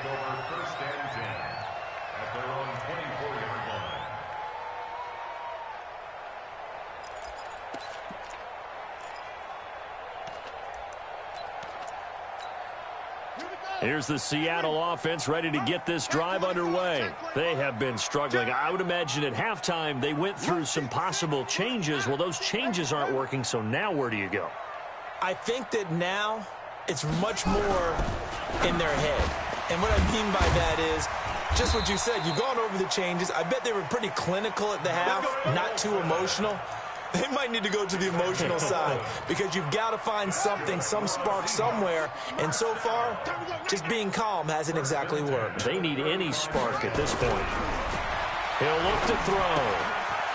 over first and 10 at their own 24-yard line. Here's the Seattle offense ready to get this drive underway. They have been struggling. I would imagine at halftime they went through some possible changes. Well, those changes aren't working, so now where do you go? I think that now it's much more in their head. And what I mean by that is just what you said. You've gone over the changes. I bet they were pretty clinical at the half, not too emotional. They might need to go to the emotional side because you've got to find something, some spark somewhere. And so far, just being calm hasn't exactly worked. They need any spark at this point. He'll look to throw.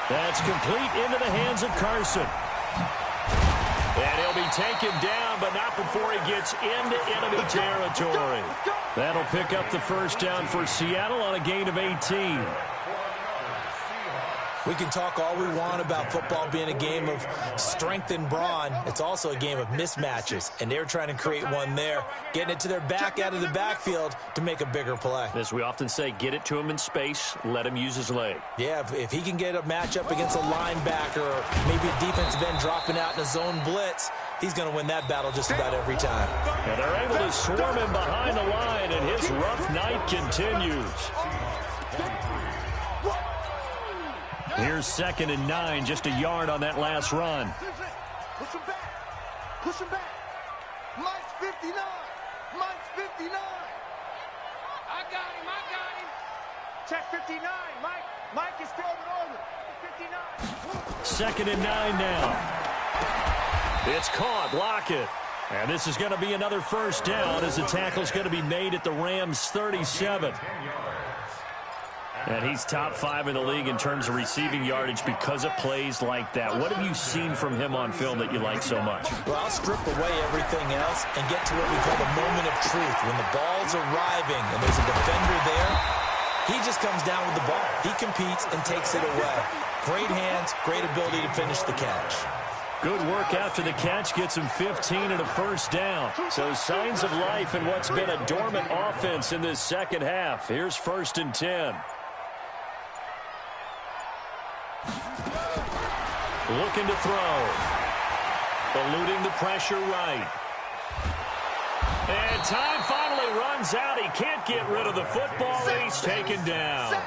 That's complete into the hands of Carson. And he'll be taken down, but not before he gets into enemy territory. That'll pick up the first down for Seattle on a gain of 18. We can talk all we want about football being a game of strength and brawn. It's also a game of mismatches, and they're trying to create one there, getting it to their back out of the backfield to make a bigger play. As we often say, get it to him in space, let him use his leg. Yeah, if he can get a matchup against a linebacker or maybe a defensive end dropping out in a zone blitz, he's going to win that battle just about every time. And they're able to swarm him behind the line, and his rough night continues. Here's 2nd and 9, just a yard on that last run. Push him back. Push him back. Mike's 59. Mike's 59. I got him. Check 59. Mike is still in order. 59. 2nd and 9 now. It's caught. Lockett. And this is going to be another first down as the tackle's going to be made at the Rams' 37. And he's top 5 in the league in terms of receiving yardage because of plays like that. What have you seen from him on film that you like so much? Well, I'll strip away everything else and get to what we call the moment of truth. When the ball's arriving and there's a defender there, he just comes down with the ball. He competes and takes it away. Great hands, great ability to finish the catch. Good work after the catch gets him 15 and a first down. So signs of life in what's been a dormant offense in this second half. Here's 1st and 10. Looking to throw. Eluding the pressure right. And time finally runs out. He can't get rid of the football, and he's taken down.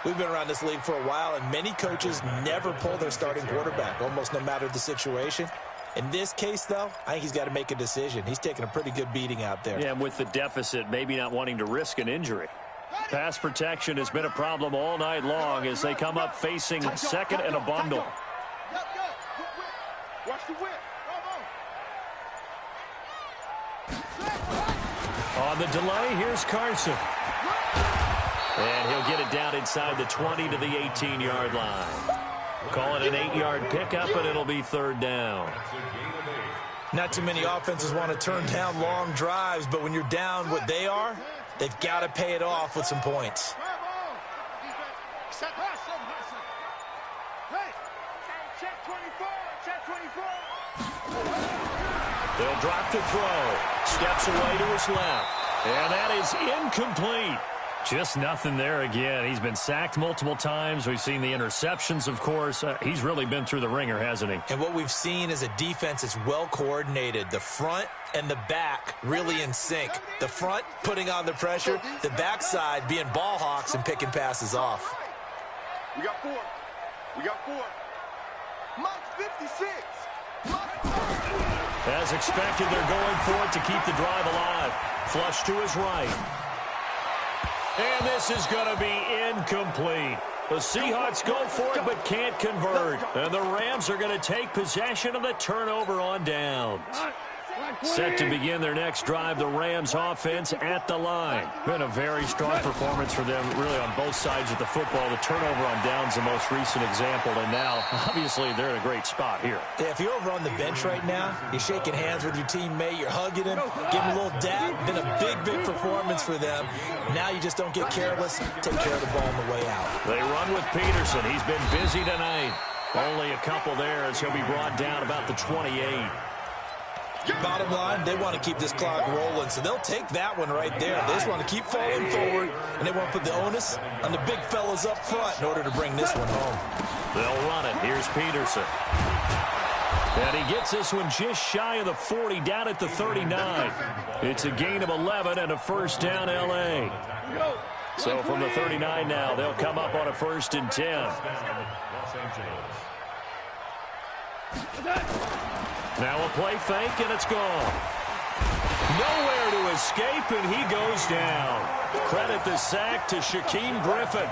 We've been around this league for a while, and many coaches never pull their starting quarterback, almost no matter the situation. In this case, though, I think he's got to make a decision. He's taking a pretty good beating out there. Yeah, and with the deficit, maybe not wanting to risk an injury. Pass protection has been a problem all night long as they come up facing 2nd and a bundle. Watch the whip. On the delay, here's Carson. And he'll get it down inside the 20 to the 18-yard line. Call it an 8-yard pickup, and it'll be 3rd down. Not too many offenses want to turn down long drives, but when you're down what they are, they've got to pay it off with some points. They'll drop the throw. Steps away to his left. And that is incomplete. Just nothing there again. He's been sacked multiple times. We've seen the interceptions, of course. He's really been through the ringer, hasn't he? And what we've seen is a defense that's well coordinated. The front and the back really in sync. The front putting on the pressure. The backside being ball hawks and picking passes off. We got 4. Mike's 56. As expected, they're going for it to keep the drive alive. Flush to his right. And this is going to be incomplete. The Seahawks go for it but can't convert. And the Rams are going to take possession of the turnover on downs. Set to begin their next drive, the Rams offense at the line. Been a very strong performance for them, really on both sides of the football. The turnover on downs, the most recent example, and now, obviously, they're in a great spot here. Yeah, if you're over on the bench right now, you're shaking hands with your teammate, you're hugging him, giving him a little dab. Been a big, big performance for them. Now you just don't get careless. Take care of the ball on the way out. They run with Peterson. He's been busy tonight. Only a couple there as he'll be brought down about the 28. Bottom line, they want to keep this clock rolling, so they'll take that one right there. They just want to keep falling forward, and they want to put the onus on the big fellas up front in order to bring this one home. They'll run it. Here's Peterson. And he gets this one just shy of the 40, down at the 39. It's a gain of 11 and a first down, L.A. So from the 39 now, they'll come up on a 1st and 10. Now a play fake, and it's gone. Nowhere to escape, and he goes down. Credit the sack to Shaquem Griffin.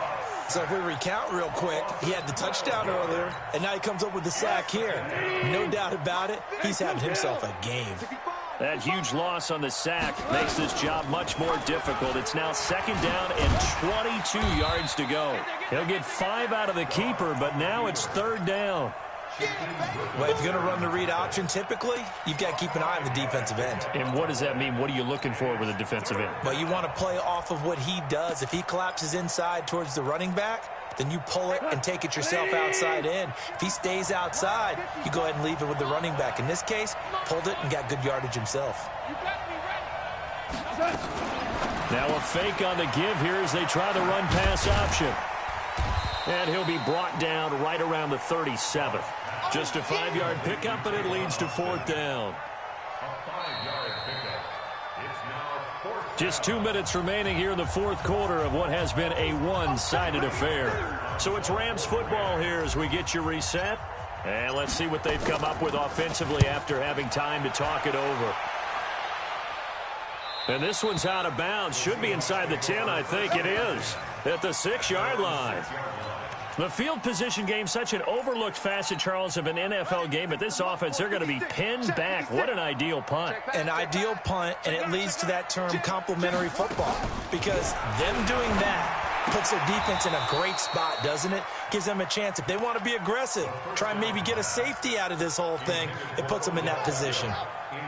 So if we recount real quick, he had the touchdown earlier, and now he comes up with the sack here. No doubt about it, he's having himself a game. That huge loss on the sack makes this job much more difficult. It's now 2nd down and 22 yards to go. He'll get 5 out of the keeper, but now it's 3rd down. Well, if you're going to run the read option, typically, you've got to keep an eye on the defensive end. And what does that mean? What are you looking for with a defensive end? Well, you want to play off of what he does. If he collapses inside towards the running back, then you pull it and take it yourself outside in. If he stays outside, you go ahead and leave it with the running back. In this case, pulled it and got good yardage himself. Now a fake on the give here as they try the run-pass option. And he'll be brought down right around the 37. Just a 5-yard pickup, and it leads to 4th down. Just 2 minutes remaining here in the 4th quarter of what has been a one-sided affair. So it's Rams football here as we get you reset. And let's see what they've come up with offensively after having time to talk it over. And this one's out of bounds. Should be inside the 10, I think it is. At the 6-yard line. The field position game, such an overlooked facet, Charles, of an NFL game. But this offense, they're going to be pinned back. What an ideal punt. An ideal punt, and it leads to that term complementary football. Because them doing that puts their defense in a great spot, doesn't it? Gives them a chance. If they want to be aggressive, try and maybe get a safety out of this whole thing, it puts them in that position.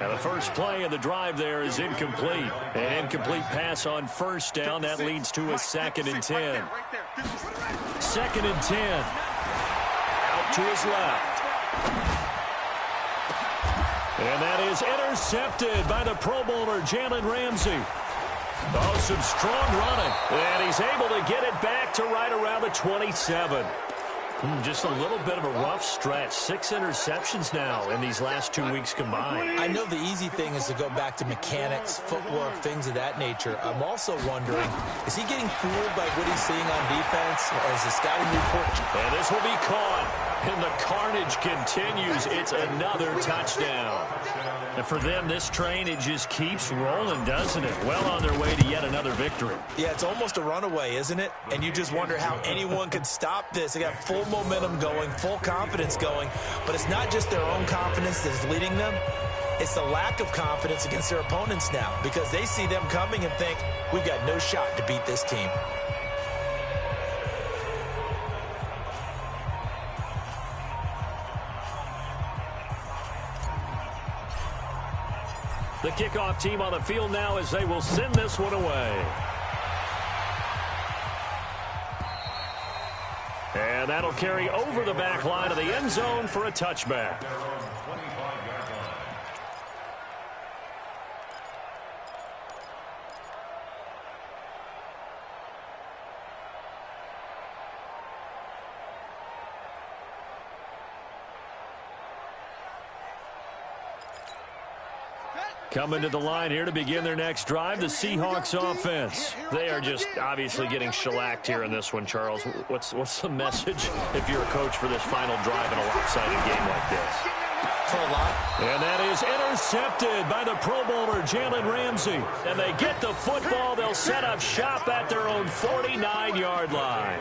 Now the first play of the drive there is incomplete. An incomplete pass on 1st down. That leads to a 2nd and 10. 2nd and 10. Out to his left. And that is intercepted by the Pro Bowler, Jalen Ramsey. Oh, some strong running. And he's able to get it back to right around the 27. Just a little bit of a rough stretch. 6 interceptions now in these last 2 weeks combined. I know the easy thing is to go back to mechanics, footwork, things of that nature. I'm also wondering, is he getting fooled by what he's seeing on defense? Or is the scouting report? And this will be caught. And the carnage continues. It's another touchdown. And for them, this train, it just keeps rolling, doesn't it? Well on their way to yet another victory. Yeah, it's almost a runaway, isn't it? And you just wonder how anyone could stop this. They got full momentum going, full confidence going. But it's not just their own confidence that's leading them. It's the lack of confidence against their opponents now, because they see them coming and think, we've got no shot to beat this team. The kickoff team on the field now as they will send this one away. And that'll carry over the back line of the end zone for a touchback. Coming to the line here to begin their next drive, the Seahawks offense. They are just obviously getting shellacked here in this one, Charles. What's the message if you're a coach for this final drive in a lopsided game like this? For a lot. And that is intercepted by the Pro Bowler, Jalen Ramsey. And they get the football. They'll set up shop at their own 49-yard line.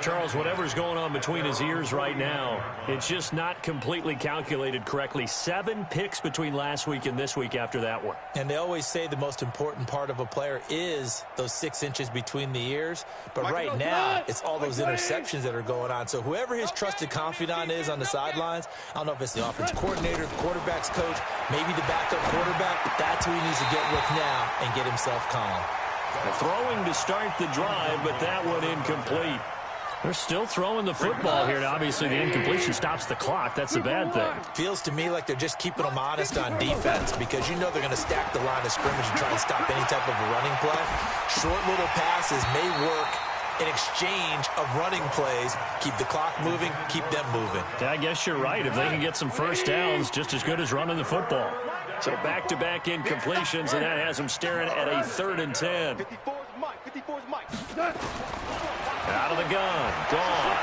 Charles, whatever's going on between his ears right now, it's just not completely calculated correctly. 7 picks between last week and this week after that one. And they always say the most important part of a player is those 6 inches between the ears. But right now, it's all those interceptions that are going on. So whoever his trusted confidant is on the sidelines, I don't know if it's the offense coordinator, the quarterback's coach, maybe the backup quarterback, but that's who he needs to get with now and get himself calm. Throwing to start the drive, but that one incomplete. They're still throwing the football here, and obviously the incompletion stops the clock. That's a bad thing. Feels to me like they're just keeping them honest on defense because you know they're going to stack the line of scrimmage and try to stop any type of a running play. Short little passes may work in exchange of running plays. Keep the clock moving, keep them moving. Yeah, I guess you're right. If they can get some first downs, just as good as running the football. So back-to-back incompletions, and that has them staring at a 3rd and 10. 54's Mike. 54's Mike. Out of the gun. Gone.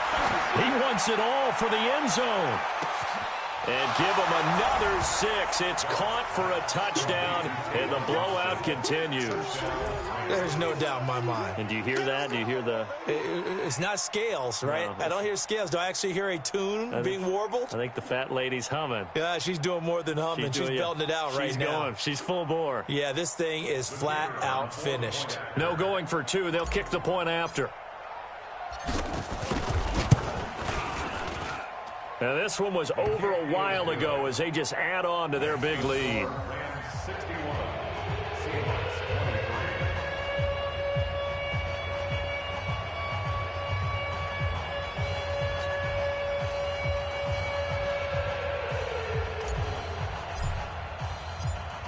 He wants it all for the end zone. And give him another 6. It's caught for a touchdown, and the blowout continues. There's no doubt in my mind. And do you hear that? Do you hear the... It's not scales, right? No. I don't hear scales. Do I actually hear a tune being warbled? I think the fat lady's humming. Yeah, she's doing more than humming. She's belting it out right now. She's going. She's full bore. Yeah, this thing is flat out finished. No going for 2. They'll kick the point after. Now, this one was over a while ago as they just add on to their big lead.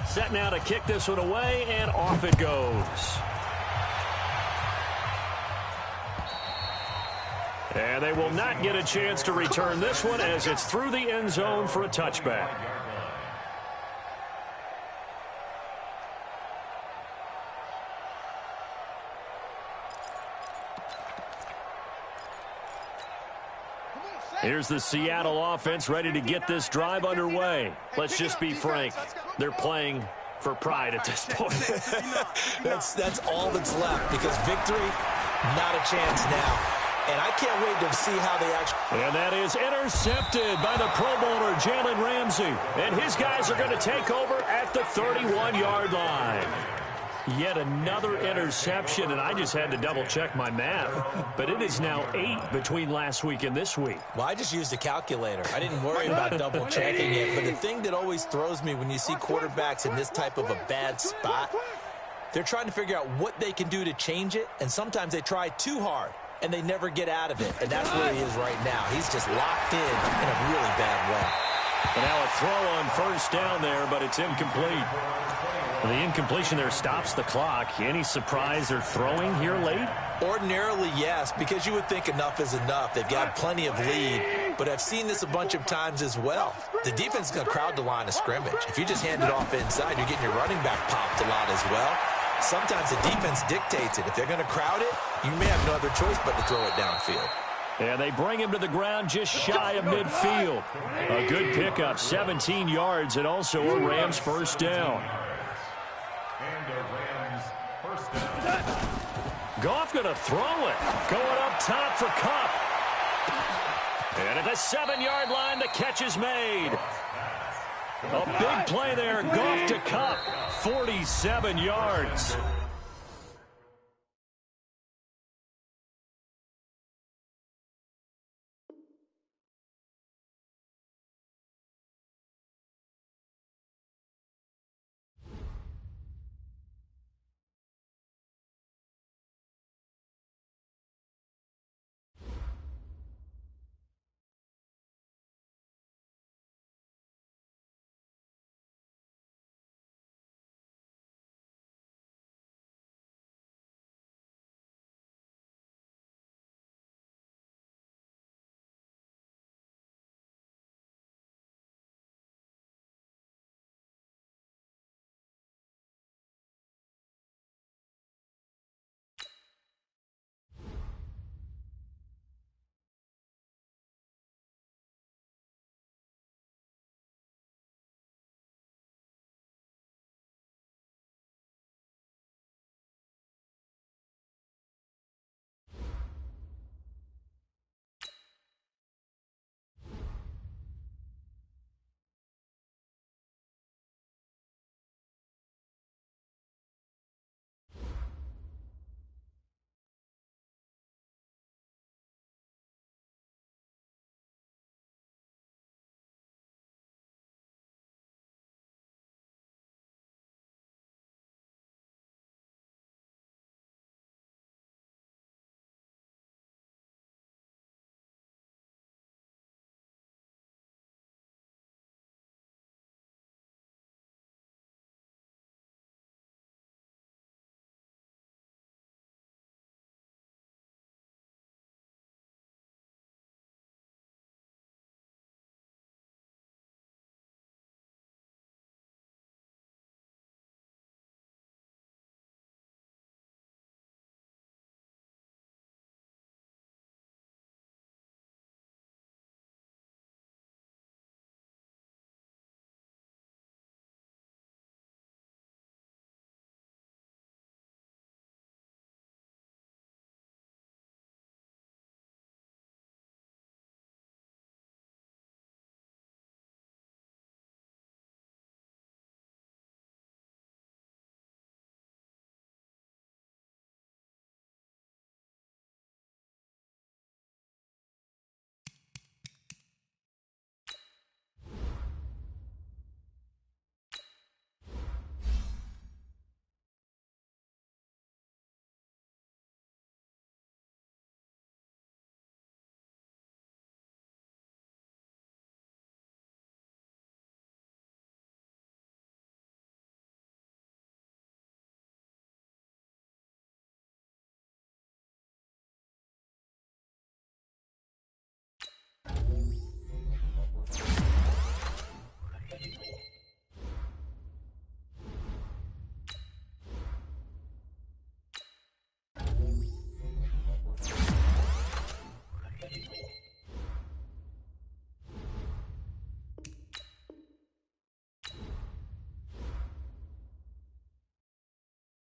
Set now to kick this one away, and off it goes. And they will not get a chance to return this one as it's through the end zone for a touchback. Here's the Seattle offense ready to get this drive underway. Let's just be frank. They're playing for pride at this point. That's all that's left because victory, not a chance now. And I can't wait to see how they actually... And that is intercepted by the Pro Bowler, Jalen Ramsey. And his guys are going to take over at the 31-yard line. Yet another interception, and I just had to double-check my math. But it is now 8 between last week and this week. Well, I just used a calculator. I didn't worry about double-checking it. But the thing that always throws me when you see quarterbacks in this type of a bad spot, they're trying to figure out what they can do to change it, and sometimes they try too hard. And they never get out of it. And that's where he is right now. He's just locked in a really bad way. And now a throw on first down there, but it's incomplete. The incompletion there stops the clock. Any surprise they're throwing here late? Ordinarily, yes, because you would think enough is enough. They've got plenty of lead. But I've seen this a bunch of times as well. The defense is going to crowd the line of scrimmage. If you just hand it off inside, you're getting your running back popped a lot as well. Sometimes the defense dictates it. If they're going to crowd it, you may have no other choice but to throw it downfield. And they bring him to the ground just shy of midfield. A good pickup, 17 yards, and also a Rams first down. Goff going to throw it. Going up top for Kupp. And at the 7-yard line, the catch is made. A big play there. Goff to Kupp. 47 yards.